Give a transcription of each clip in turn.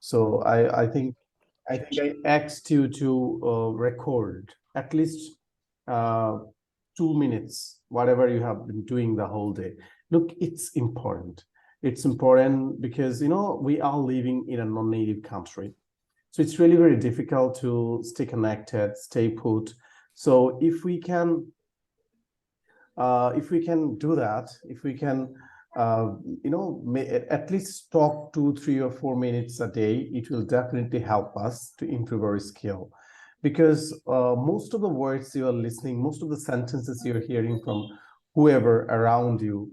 So I asked you to record at least 2 minutes, whatever you have been doing the whole day. Look, it's important. It's important because, you know, we are living in a non-native country. So it's really very difficult to stay connected, stay put. So if we can do that, if we can, you know, at least talk 2, 3, or 4 minutes a day, it will definitely help us to improve our skill. Because most of the words you are listening, most of the sentences you're hearing from whoever around you,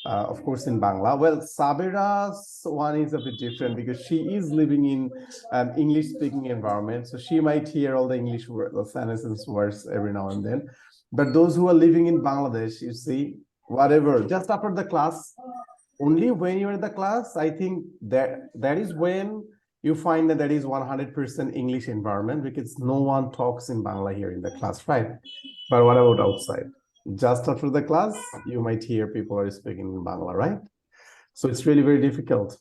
of course, in Bangla. Well, Sabira's one is a bit different because she is living in an English-speaking environment, so she might hear all the English words, the sentences words every now and then. But those who are living in Bangladesh, you see, whatever, just after the class, only when you're in the class, I think that is when you find that is 100% English environment, because no one talks in Bangla here in the class, right? But what about outside? Just after the class, you might hear people are speaking in Bangla, right? So it's really very difficult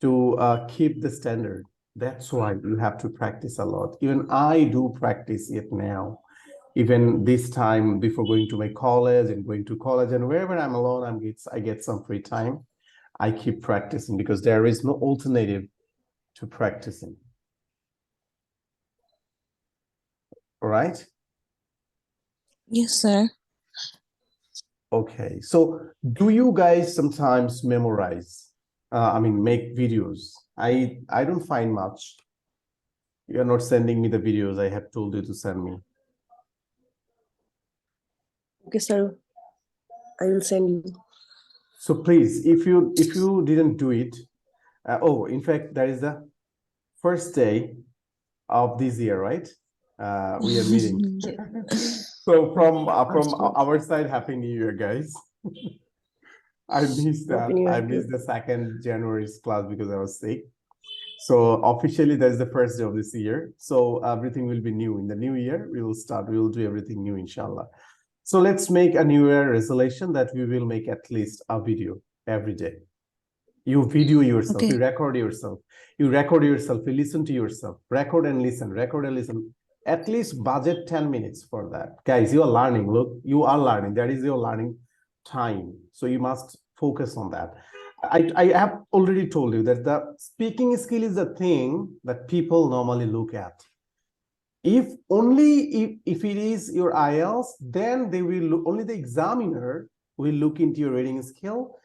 to keep the standard. That's why you have to practice a lot. Even I do practice it now. Even this time before going to my college and going to college, and wherever I'm alone, I get some free time. I keep practicing because there is no alternative to practicing. All right? Yes, sir. Okay. So do you guys sometimes memorize? Make videos? I don't find much. You're not sending me the videos I have told you to send me. Okay, sir. I will send you. So please, if you didn't do it, in fact, that is the first day of this year, right? We are meeting. So from our side, Happy New Year, guys. I missed that. I missed the 2nd January's class because I was sick. So officially, that's the first day of this year. So everything will be new. In the new year, we will do everything new, inshallah. So let's make a new year resolution that we will make at least a video every day. You video yourself, you record yourself, you listen to yourself, record and listen. At least budget 10 minutes for that. Guys, you are learning. Look, you are learning. That is your learning time. So you must focus on that. I have already told you that the speaking skill is the thing that people normally look at. If it is your IELTS, then they will look, only the examiner will look into your reading skill,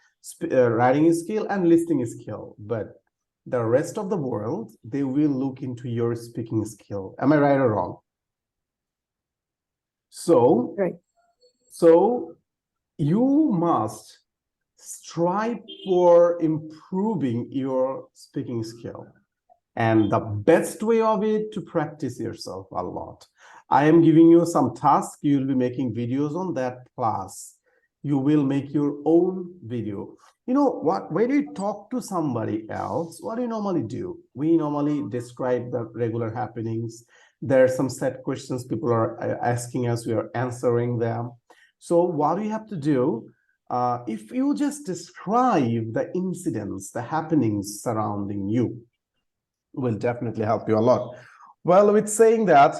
writing skill, and listening skill. But the rest of the world, they will look into your speaking skill. Am I right or wrong? So, right. So you must strive for improving your speaking skill. And the best way of it to practice yourself a lot. I am giving you some tasks. You will be making videos on that class. You will make your own video. You know what? When you talk to somebody else, what do you normally do? We normally describe the regular happenings. There are some set questions people are asking us. We are answering them. So what do you have to do? If you just describe the incidents, the happenings surrounding you, will definitely help you a lot. Well, with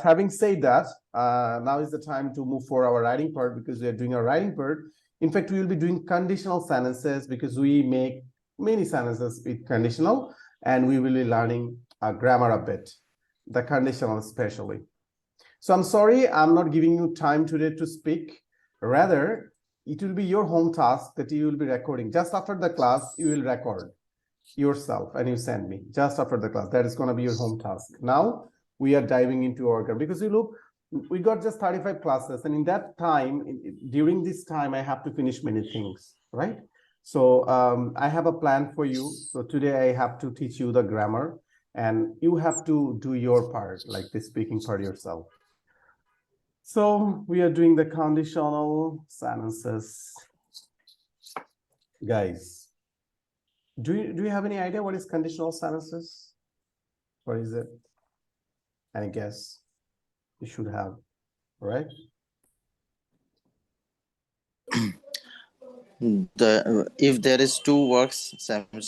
having said that, now is the time to move for our writing part, because we are doing a writing part. In fact, we will be doing conditional sentences because we make many sentences with conditional, and we will be learning grammar a bit, the conditional especially. So I'm sorry, I'm not giving you time today to speak. Rather, it will be your home task that you will be recording. Just after the class, you will record yourself and you send me just after the class. That is going to be your home task. Now we are diving into our grammar, because you look, we got just 35 classes, and in that time, during this time, I have to finish many things, right? So I have a plan for you. So today I have to teach you the grammar, and you have to do your part, like the speaking part yourself. So we are doing the conditional sentences. Guys, do you have any idea what is conditional sentences? What is it? Any guess? You should have, right? If there is two works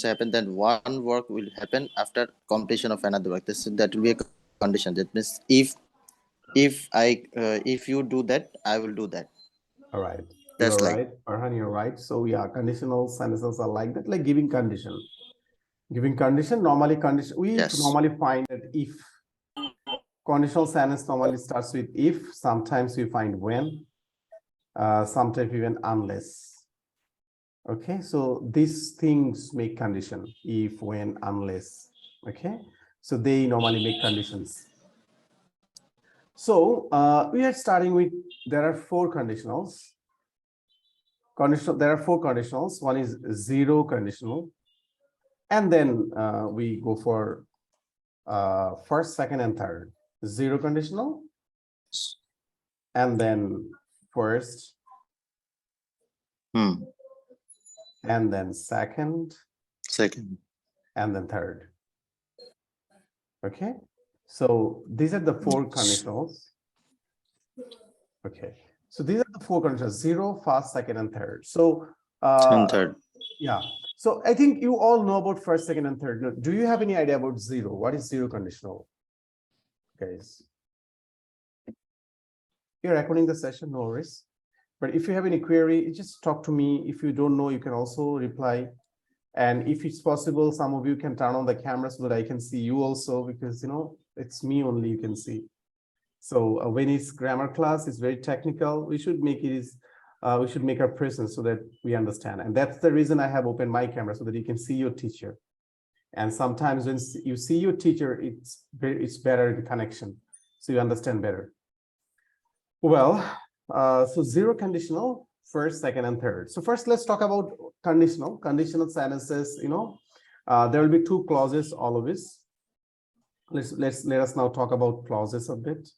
happen, then one work will happen after completion of another work. That will be a condition. That means if you do that, I will do that. All right. That's You're like right, Arhan, you're right. So yeah, conditional sentences are like that, like giving condition. Giving condition, normally condition, we yes. normally find that if. Conditional sentence normally starts with if, sometimes we find when, sometimes even unless. Okay, so these things make condition, if, when, unless. Okay, so they normally make conditions. So we are starting with, there are four conditionals. There are four conditionals. One is zero conditional. And then we go for first, second, and third. Zero conditional. And then first. And then second. And then third. Okay. So these are the four conditionals. Okay. So these are the four conditionals: zero, first, second, and third. So and third. yeah. So I think you all know about first, second, and third. Do you have any idea about zero? What is zero conditional? Guys. You're recording the session, no worries. But if you have any query, just talk to me. If you don't know, you can also reply. And if it's possible, some of you can turn on the camera so that I can see you also, because it's me only you can see. So when it's grammar class, it's very technical. We should make we should make our presence so that we understand. And that's the reason I have opened my camera, so that you can see your teacher. And sometimes when you see your teacher, it's better the connection, so you understand better. Well, so zero conditional, first, second, and third. So first, let's talk about conditional sentences. There will be two clauses always. Let us now talk about clauses a bit.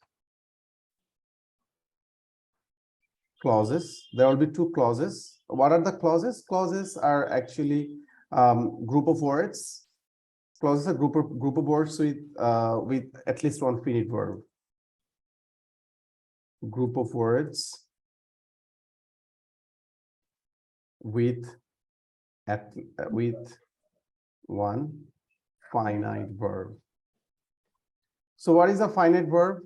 Clauses. There will be two clauses. What are the clauses? Clauses are actually group of words. Clauses are group of words with at least one finite verb. Group of words with one finite verb. So what is a finite verb?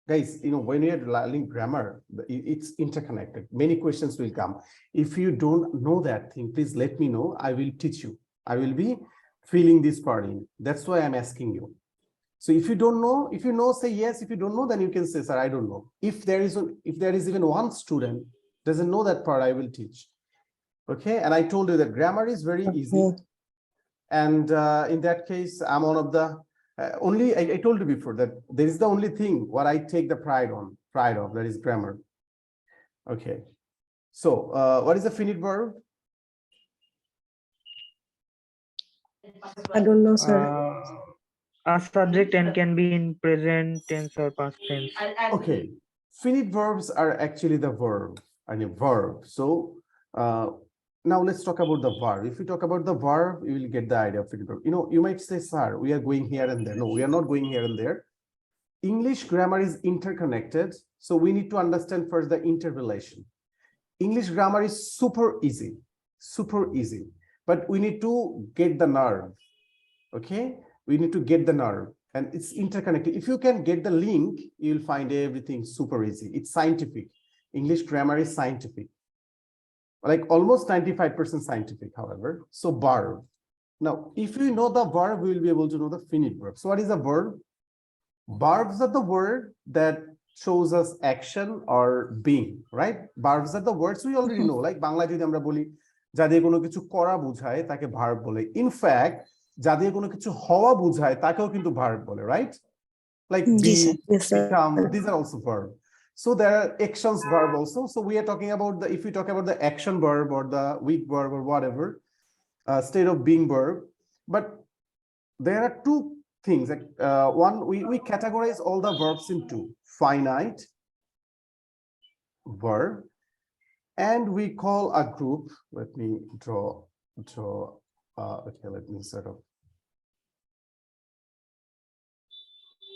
Guys, when you're learning grammar, it's interconnected. Many questions will come. If you don't know that thing, please let me know. I will teach you. I will be filling this part in. That's why I'm asking you. So if you don't know, if you know, say yes. If you don't know, then you can say, sir, I don't know. If there is even one student doesn't know that part, I will teach. Okay, and I told you that grammar is very easy. And in that case, I'm one of the I told you before that there is the only thing what I take the pride of, that is grammar. Okay, so what is a finite verb? I don't know, sir. A subject and can be in present tense or past tense. Okay, finite verbs are actually the verb, verb. So now let's talk about the verb. If you talk about the verb, you will get the idea of finite verb. You might say, sir, we are going here and there. No, we are not going here and there. English grammar is interconnected, so we need to understand first the interrelation. English grammar is super easy, but we need to get the nerve. Okay, we need to get the nerve, and it's interconnected. If you can get the link, you'll find everything super easy. It's scientific. English grammar is scientific, like almost 95% scientific, however. So verb. Now, if you know the verb, we will be able to know the finite verb. So what is a verb? Verbs are the word that shows us action or being, right? Verbs are the words we already know. Like Bangla jodi amra boli jade kono kichu kora bujhaye take verb bole. In fact, jade kono kichu hawa bujhaye takeo kintu verb bole, right? Like be, become, these are also verb. So there are actions verb also. So we are talking about if we talk about the action verb or the weak verb or whatever, state of being verb. But there are two things. One, we categorize all the verbs into finite verb, and we call a group. Let me draw. Okay, let me set up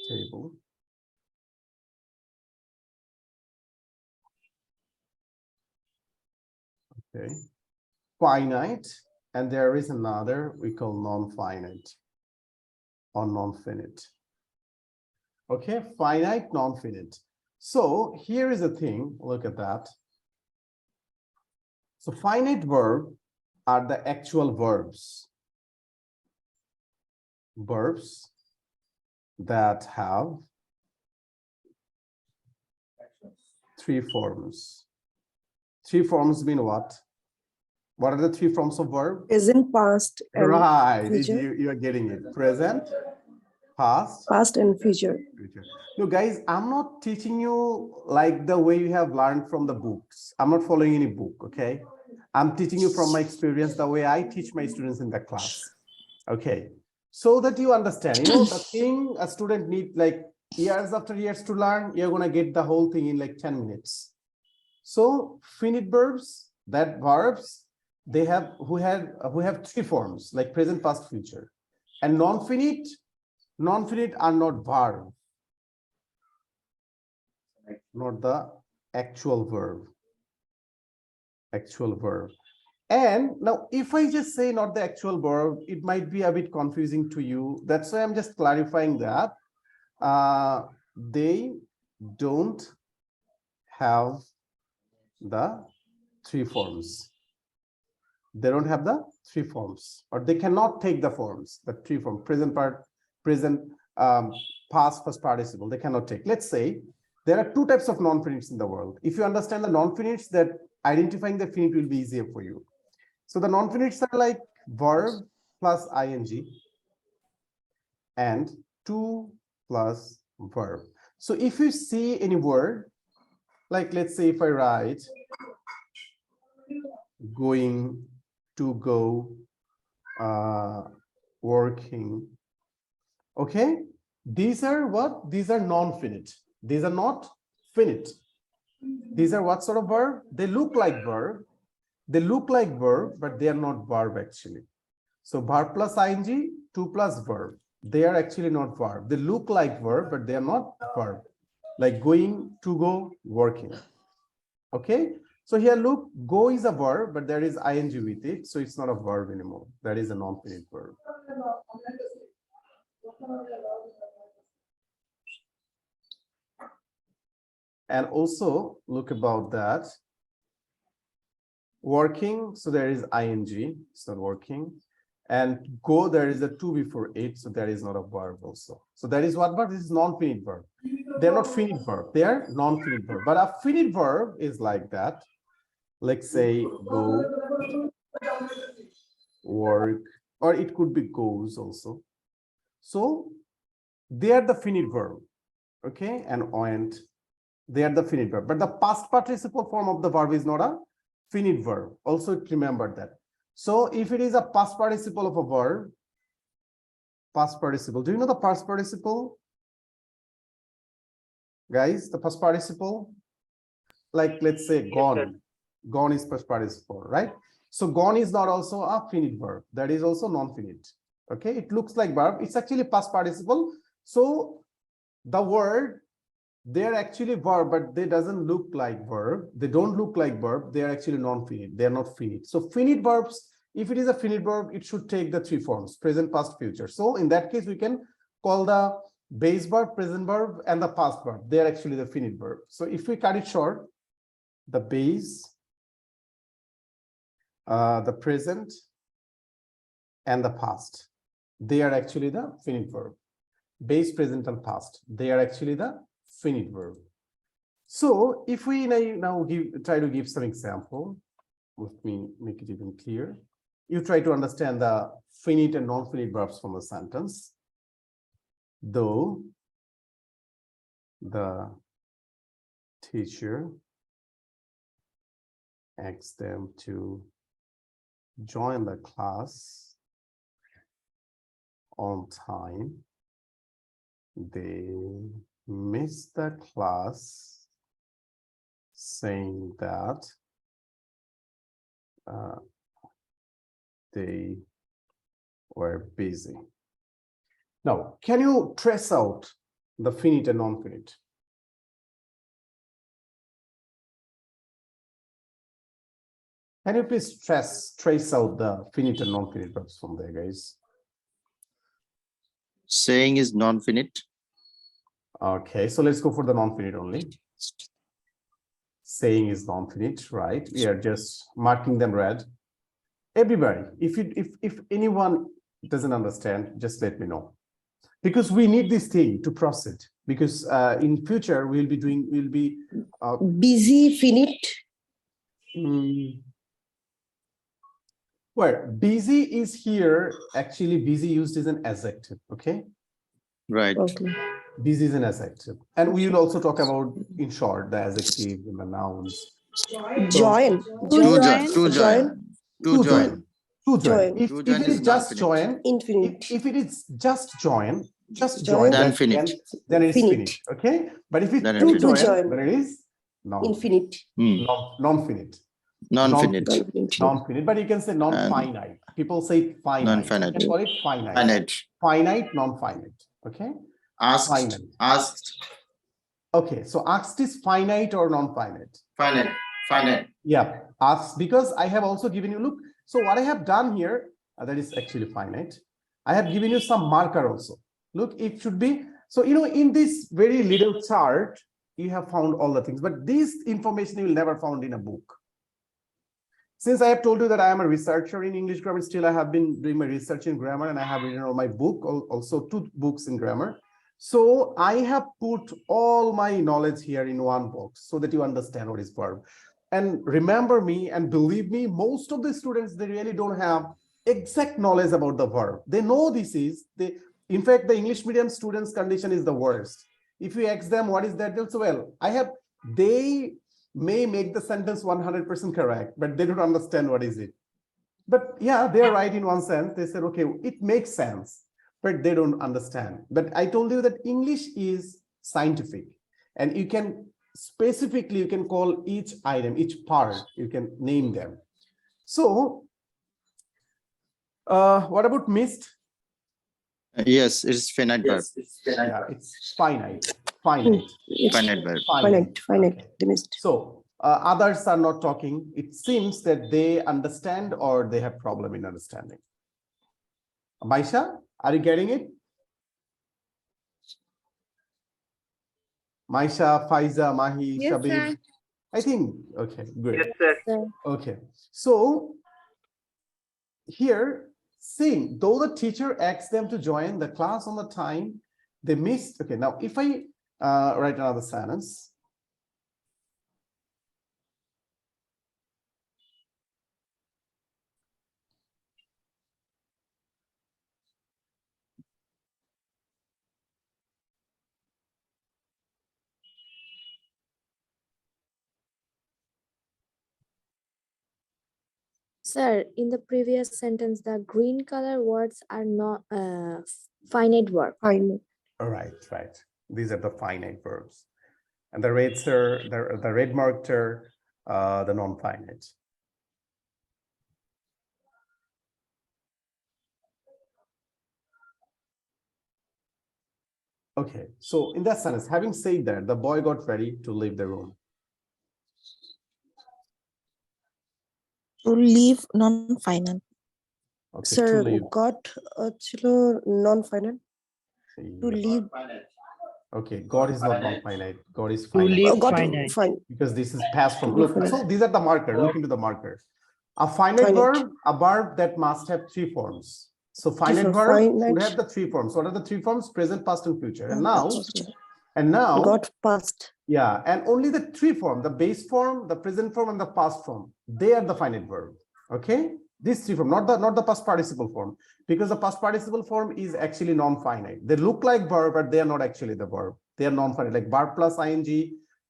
table. Okay. finite, and there is another we call non-finite or non-finite. Okay, finite, non-finite. So here is the thing, look at that. So finite verb are the actual verbs that have three forms. Three forms mean what? What are the three forms of verb? Present, past, and Right, future. you are getting it. Present, past, Past and future. future. No, guys, I'm not teaching you like the way you have learned from the books. I'm not following any book, okay? I'm teaching you from my experience, the way I teach my students in the class. Okay, so that you understand, you know, the thing a student need like years after years to learn, you're gonna get the whole thing in like 10 minutes. So finite verbs, that verbs, they have who have three forms like present, past, future. And non-finite are not verb, not the actual verb. And now if I just say not the actual verb, it might be a bit confusing to you. That's why I'm just clarifying that they don't have the three forms. They don't have the three forms, or they cannot take the forms, the three forms, present part, present, past, first participle, they cannot take. Let's say there are two types of non-finites in the world. If you understand the non-finites, that identifying the finite will be easier for you. So the non-finites are like verb plus ing and to plus verb. So if you see any word, like let's say if I write going, to go, working, okay, these are what? These are non-finite. These are not finite. These are what sort of verb? They look like verb. They look like verb, but they are not verb actually. So verb plus ing, to plus verb. They are actually not verb. They look like verb, but they are not verb. Like going, to go, working. Okay. So here, look, go is a verb, but there is ing with it. So it's not a verb anymore. That is a non-finite verb. And also look about that. Working, so there is ing, it's not working. And go, there is a to before it, so that is not a verb also. So that is what verb? This is non-finite verb. They're not finite verb, they are non-finite verb. But a finite verb is like that. Let's say go, work, or it could be goes also. So they are the finite verb, okay, and went, they are the finite verb. But the past participle form of the verb is not a finite verb. Also remember that. So if it is a past participle of a verb, past participle, do you know the past participle? Guys, the past participle, like let's say gone. Gone is past participle, right? So gone is not also a finite verb. That is also non-finite. Okay, it looks like verb. It's actually past participle. So the word, they're actually verb, but they doesn't look like verb. They don't look like verb. They are actually non-finite. They are not finite. So finite verbs, if it is a finite verb, it should take the three forms: present, past, future. So in that case, we can call the base verb, present verb, and the past verb. They are actually the finite verb. So if we cut it short, the base, the present, and the past, they are actually the finite verb. Base, present, and past, they are actually the finite verb. So if we now try to give some example, let me make it even clear. You try to understand the finite and non-finite verbs from the sentence. Though the teacher asks them to join the class on time, they miss the class saying that they were busy. Now, can you trace out the finite and non-finite? Can you please trace out the finite and non-finite verbs from there, guys? Saying is non-finite. Okay, so let's go for the non-finite only. Saying is non-finite, right? We are just marking them red. Everybody, if anyone doesn't understand, just let me know, because we need this thing to proceed. Because in future we'll be Busy, finite. Where busy is here, actually busy used as an adjective. Okay, Right. Okay. busy is an adjective, and we will also talk about, in short, the adjectives and the nouns. Join. To Join. join. To join. To join. To join. Join. If To it join is is just non-finite. join, Infinite. if it is just join, Join. Then then finite. then it is Finite. finite. Okay, but if it's Then to infinite. join, join. then it is Infinite. non-finite. Non-finite. Non-finite, but you can say non-finite. People say finite. Non-finite. You can call it finite. Finite. Finite, non-finite. Okay. Asked. Finite. Asked. Okay, so asked is finite or non-finite? Finite. Finite. Yeah, asked, because I have also given you, look, so what I have done here, that is actually finite. I have given you some marker also. Look, it should be, so you know, in this very little chart, you have found all the things, but this information you will never found in a book. Since I have told you that I am a researcher in English grammar, still I have been doing my research in grammar, and I have written on my book, also 2 books in grammar. So I have put all my knowledge here in one box so that you understand what is verb. And remember me and believe me, most of the students, they really don't have exact knowledge about the verb. They know this is, in fact, the English medium students' condition is the worst. If you ask them what is that, they'll say, well, they may make the sentence 100% correct, but they don't understand what is it. But yeah, they're right in one sense. They said, okay, it makes sense, but they don't understand. But I told you that English is scientific, and you can specifically, you can call each item, each part, you can name them. So what about missed? Yes, it's finite verb. Yeah, it's finite. Finite. Finite verb. Finite. Okay. They missed. So others are not talking. It seems that they understand or they have problem in understanding. Maisha, are you getting it? Maisha, Faiza, Mahi, Yes, Shabir. sir. I think, okay, good. Yes, sir. Okay, so here, seeing, though the teacher asks them to join the class on the time, they missed. Okay, now if I write another sentence. Sir, in the previous sentence, the green color words are not finite verb. Finite. Right. These are the finite verbs. And the reds are, the red marked are the non-finite. Okay, so in that sentence, having said that, the boy got ready to leave the room. To leave non-final. Okay, Sir, to leave. got chilo non-finite. To leave. Okay, God is not non-finite. God is To finite. leave Got finite. fine. Because this is past from. To Look, leave so these are the marker. Look into the marker. A finite verb, a verb that must have 3 forms. So finite verb should have the 3 forms. What are the 3 forms? Present, past, and future. And now, got past. yeah, and only the 3 form, the base form, the present form, and the past form, they are the finite verb. Okay, these 3 form, not the past participle form, because the past participle form is actually non-finite. They look like verb, but they are not actually the verb. They are non-finite, like verb plus ing,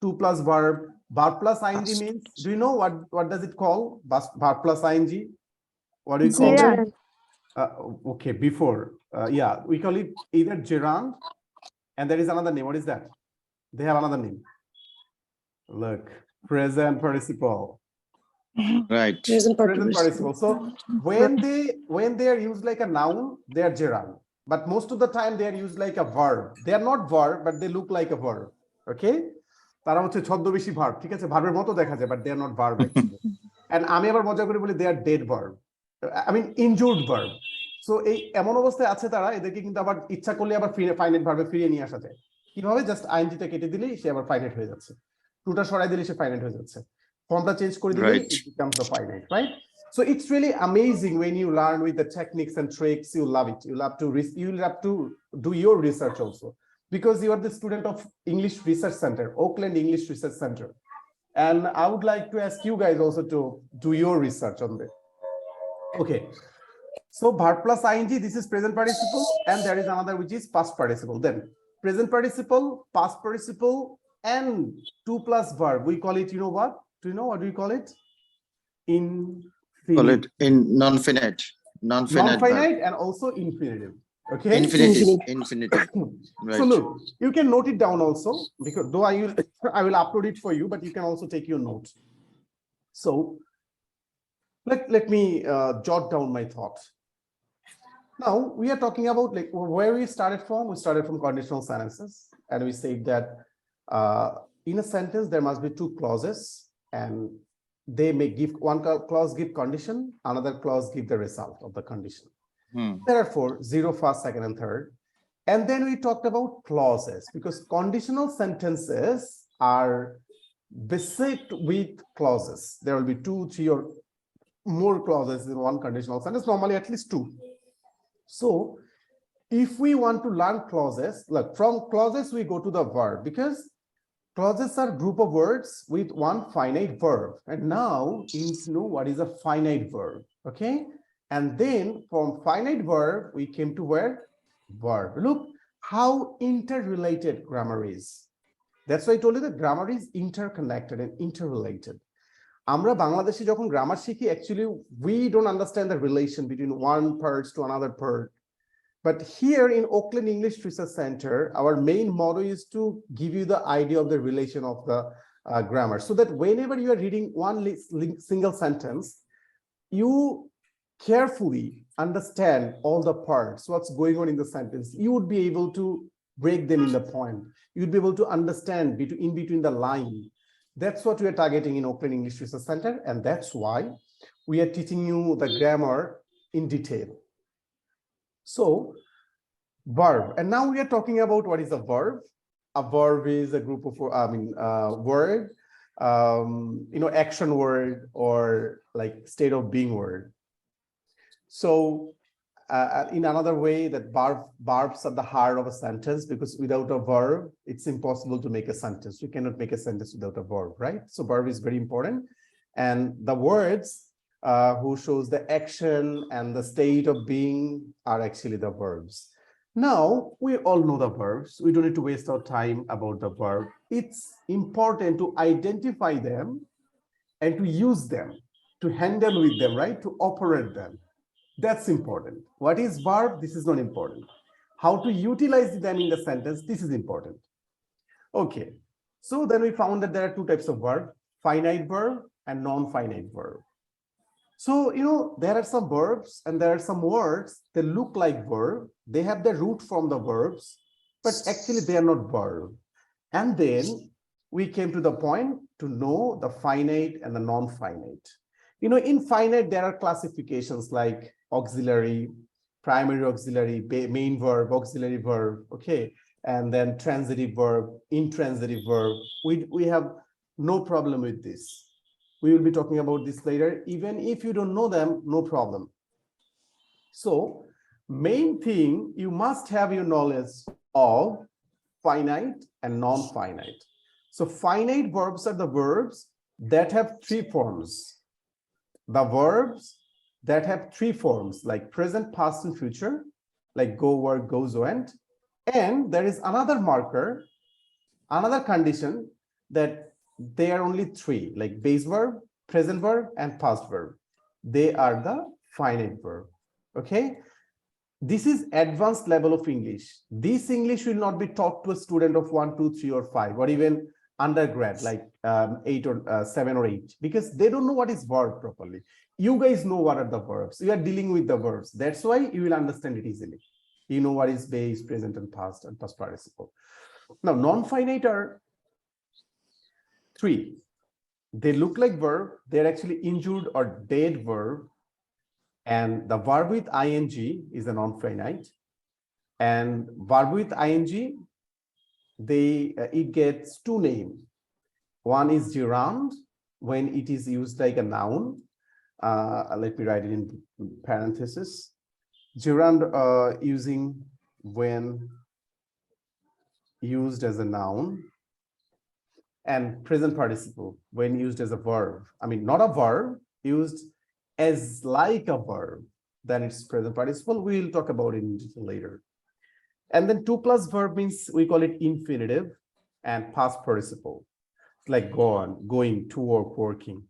to plus verb. Verb plus ing means, do you know what does it call? Verb plus ing. What do you call it? Okay, before, yeah, we call it either gerund, and there is another name. What is that? They have another name. Look, present participle. Right. Present Participle. So when they are used like a noun, they are gerund. But most of the time they are used like a verb. They are not verb, but they look like a verb. Okay? তারা হচ্ছে ছদ্মবেশী verb, ঠিক আছে? ভার্বের মতো দেখা যায়, but they are not verb actually. and আমি আবার মজা করে বলি they are dead verb, I mean injured verb. So এই এমন অবস্থায় আছে তারা, এদেরকে কিন্তু আবার ইচ্ছা করলে আবার ফাইনাইট ভার্বে ফিরিয়ে নিয়ে আসা যায়। কিভাবে? জাস্ট আইএনজিটা কেটে দিলেই সে আবার ফাইনাইট হয়ে যাচ্ছে, টুটা সরাই দিলে সে ফাইনাইট হয়ে যাচ্ছে, ফর্মটা চেঞ্জ করে দিলেই Right. it becomes the finite, right? So it's really amazing when you learn with the techniques and tricks. You love it. You'll have to do your research also, because you are the student of English Research Center, Oakland English Research Center, and I would like to ask you guys also to do your research on this. Okay, so verb plus ing, this is present participle, and there is another which is past participle. Then present participle, past participle, and 2 plus verb, we call it, you know what? Do you know what do we call it? Call it in non-finite Non-finite and also infinitive. Okay. infinitive. Right. So look, you can note it down also, because though I will upload it for you, but you can also take your notes. So let me jot down my thoughts. Now we are talking about like where we started from. We started from conditional sentences, and we said that in a sentence there must be 2 clauses, and they may give, one clause give condition, another clause give the result of the condition. Therefore 0, first, second, and third. And then we talked about clauses, because conditional sentences are beset with clauses. There will be 2, 3 or more clauses in one conditional sentence, normally at least 2. So if we want to learn clauses, look, from clauses we go to the verb, because clauses are group of words with one finite verb. And now you need to know what is a finite verb. Okay, and then from finite verb we came to where? Verb. Look how interrelated grammar is. That's why I told you that grammar is interconnected and interrelated. আমরা বাংলাদেশে যখন grammar শিখি, actually we don't understand the relation between one part to another part. But here in Oakland English Research Center, our main motto is to give you the idea of the relation of the grammar, so that whenever you are reading one single sentence, you carefully understand all the parts, what's going on in the sentence. You would be able to break them in the point. You'd be able to understand in between the line. That's what we are targeting in Oakland English Research Center, and that's why we are teaching you the grammar in detail. So verb, and now we are talking about what is a verb. A verb is a group of word, action word, or like state of being word. So in another way, that verbs are the heart of a sentence, because without a verb it's impossible to make a sentence. You cannot make a sentence without a verb, right? So verb is very important, and the words who shows the action and the state of being are actually the verbs. Now we all know the verbs. We don't need to waste our time about the verb. It's important to identify them and to use them, to handle with them, right? To operate them. That's important. What is verb? This is not important. How to utilize them in the sentence? This is important. Okay. So then we found that there are 2 types of verb: finite verb and non-finite verb. So, there are some verbs and there are some words, they look like verb, they have the root from the verbs, but actually they are not verb. And then we came to the point to know the finite and the non-finite. In finite, there are classifications like auxiliary, primary auxiliary, main verb, auxiliary verb, okay, and then transitive verb, intransitive verb. We have no problem with this. We will be talking about this later. Even if you don't know them, no problem. So main thing, you must have your knowledge of finite and non-finite. So finite verbs are the verbs that have 3 forms. The verbs that have 3 forms, like present, past, and future, like go, work, goes, went. And there is another marker, another condition, that they are only 3, like base verb, present verb, and past verb. They are the finite verb. Okay, this is advanced level of English. This English will not be taught to a student of 1, 2, 3, or 5, or even undergrad like 8 or 7 or 8, because they don't know what is verb properly. You guys know what are the verbs. You are dealing with the verbs. That's why you will understand it easily. You know what is base, present, and past participle. Now non-finite are 3. They look like verb. They're actually injured or dead verb. And the verb with ing is a non-finite. And verb with ing, it gets two names. One is gerund when it is used like a noun. Let me write it in parentheses. Gerund using when used as a noun, and present participle when used as a verb. I mean, not a verb, used as like a verb, then it's present participle. We'll talk about it in detail later. And then 2 plus verb means we call it infinitive and past participle. It's like go on, going, to work, working.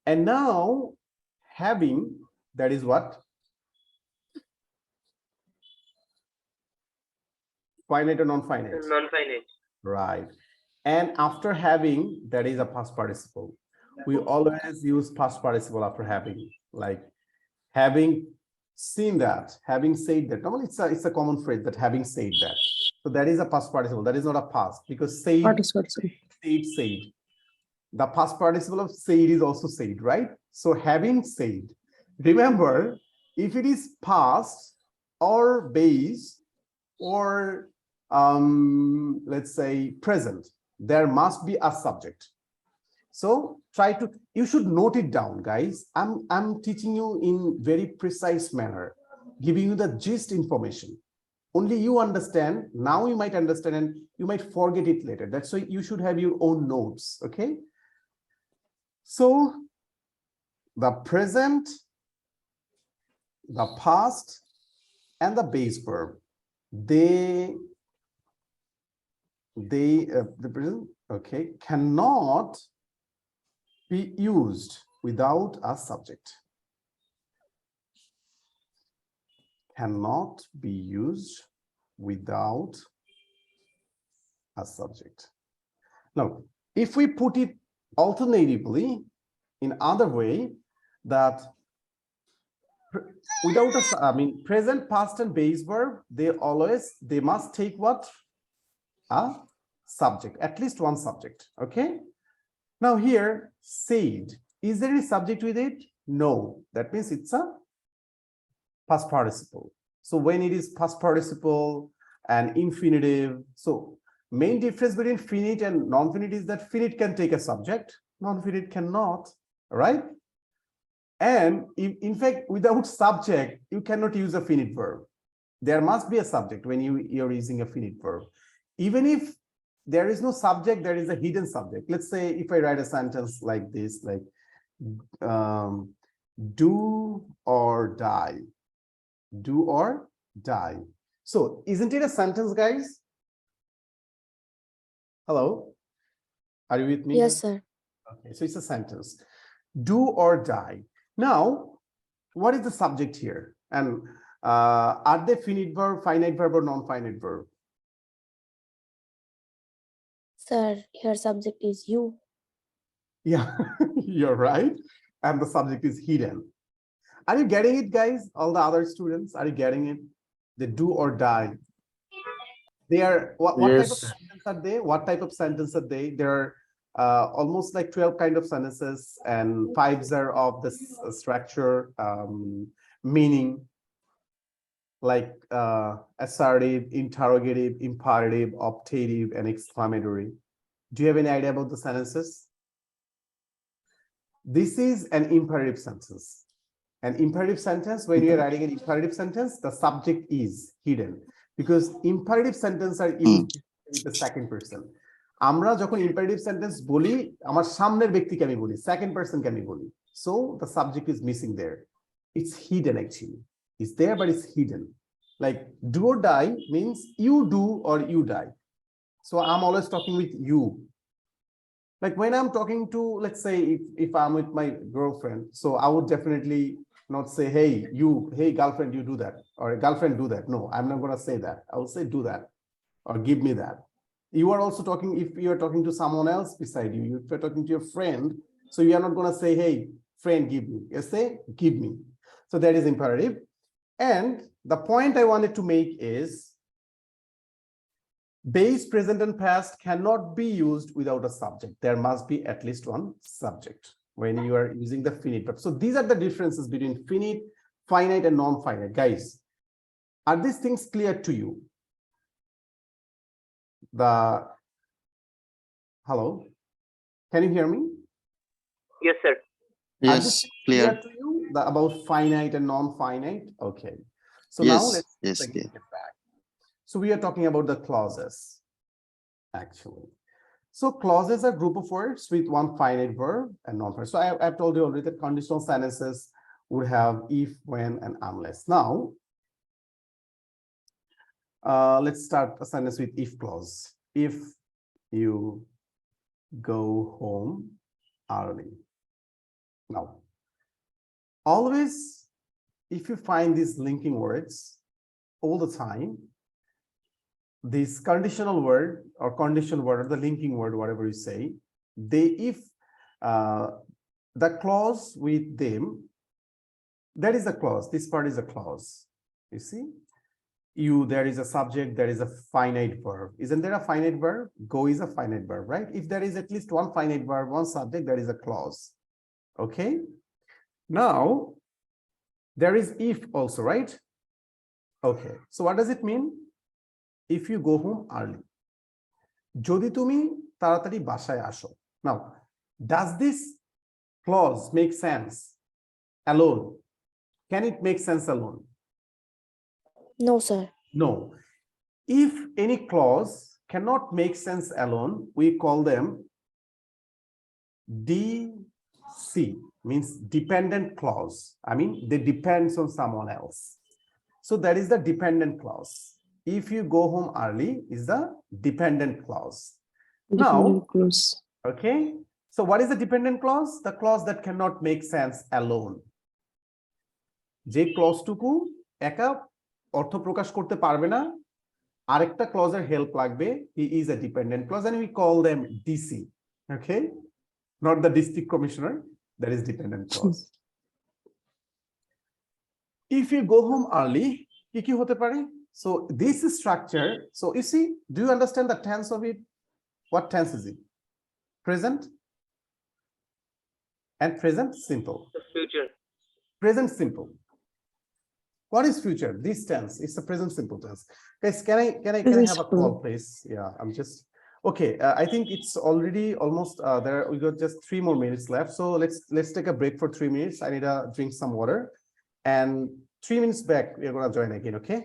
And now having, that is what? Finite or non-finite? Non-finite. Right. And after having, that is a past participle. We always use past participle after having, like having seen that, having said that. Normally it's a common phrase that having said that. So that is a past participle. That is not a past, because said, said. The past participle of said is also said, right? So having said. Remember, if it is past or base or let's say present, there must be a subject. So you should note it down, guys. I'm teaching you in very precise manner, giving you the gist information. Only you understand. Now you might understand and you might forget it later. That's why you should have your own notes, okay? So the present, the past, and the base verb, the present, okay, cannot be used without a subject. Cannot be used without a subject. Now, if we put it alternatively in other way, that without present, past, and base verb, they must take what? A subject, at least one subject. Okay. Now here, said, is there any subject with it? No. That means it's a past participle. So when it is past participle and infinitive, so main difference between finite and non-finite is that finite can take a subject, non-finite cannot, right? And in fact, without subject, you cannot use a finite verb. There must be a subject when you're using a finite verb. Even if there is no subject, there is a hidden subject. Let's say if I write a sentence like this, like do or die. Do or die. So isn't it a sentence, guys? Hello? Are you with me? Yes, sir. Okay, so it's a sentence. Do or die. Now, what is the subject here? And are they finite verb, or non-finite verb? Sir, your subject is you. Yeah, you're right. And the subject is hidden. Are you getting it, guys? All the other students, are you getting it? They do or die. They are, what type of sentence are they? What type of sentence are they? There are almost like 12 kind of sentences, and 5 are of this structure, meaning, like assertive, interrogative, imperative, optative, and exclamatory. Do you have any idea about the sentences? This is an imperative sentence. An imperative sentence, when you're writing an imperative sentence, the subject is hidden, because imperative sentences are used in the second person. আমরা যখন imperative sentence বলি, আমার সামনের ব্যক্তিকে আমি বলি, second person কে আমি বলি. So the subject is missing there. It's hidden actually. It's there, but it's hidden. Like do or die means you do or you die. So I'm always talking with you. Like when I'm talking to, let's say if I'm with my girlfriend, so I would definitely not say, hey girlfriend, you do that, or girlfriend do that. No, I'm not going to say that. I will say do that, or give me that. You are also talking, if you are talking to someone else beside you, if you're talking to your friend, so you are not going to say, hey friend, give me. You say give me. So that is imperative. And the point I wanted to make is base, present, and past cannot be used without a subject. There must be at least one subject when you are using the finite verb. So these are the differences between finite, finite, and non-finite. Guys, are these things clear to you? Hello, can you hear me? Yes, sir. Are these Yes, things clear. to you, about finite and non-finite? Okay. So now Yes, let's yes, take clear. it back. So we are talking about the clauses, actually. So clauses are group of words with one finite verb and non-finite. So I've told you already that conditional sentences would have if, when, and unless. Now, let's start a sentence with if clause. If you go home early. Now, always, if you find these linking words all the time, this conditional word or condition word or the linking word, whatever you say, if the clause with them, that is a clause. This part is a clause. You see, there is a subject, there is a finite verb. Isn't there a finite verb? Go is a finite verb, right? If there is at least one finite verb, one subject, there is a clause. Okay. Now, there is if also, right? Okay. So what does it mean? If you go home early. যদি তুমি তাড়াতাড়ি বাসায় আসো. Now, does this clause make sense alone? Can it make sense alone? No, sir. No. If any clause cannot make sense alone, we call them DC, means dependent clause. I mean, they depends on someone else. So that is the dependent clause. If you go home early is the dependent clause. Now, okay. So what is the dependent clause? The clause that cannot make sense alone. যে ক্লজটুকু একা অর্থ প্রকাশ করতে পারবে না, আরেকটা ক্লজের help লাগবে, he is a dependent clause and we call them DC. Okay, not the district commissioner, that is dependent clause. If you go home early, কি হতে পারে? So this structure, so you see, do you understand the tense of it? What tense is it? Present and present simple. The future. Present simple. What is future? This tense, it's a present simple tense. Guys, can I have a call, please? Yeah, I'm just okay. I think it's already almost there. We got just 3 more minutes left. So let's take a break for 3 minutes. I need to drink some water, and 3 minutes back, we're gonna join again. Okay.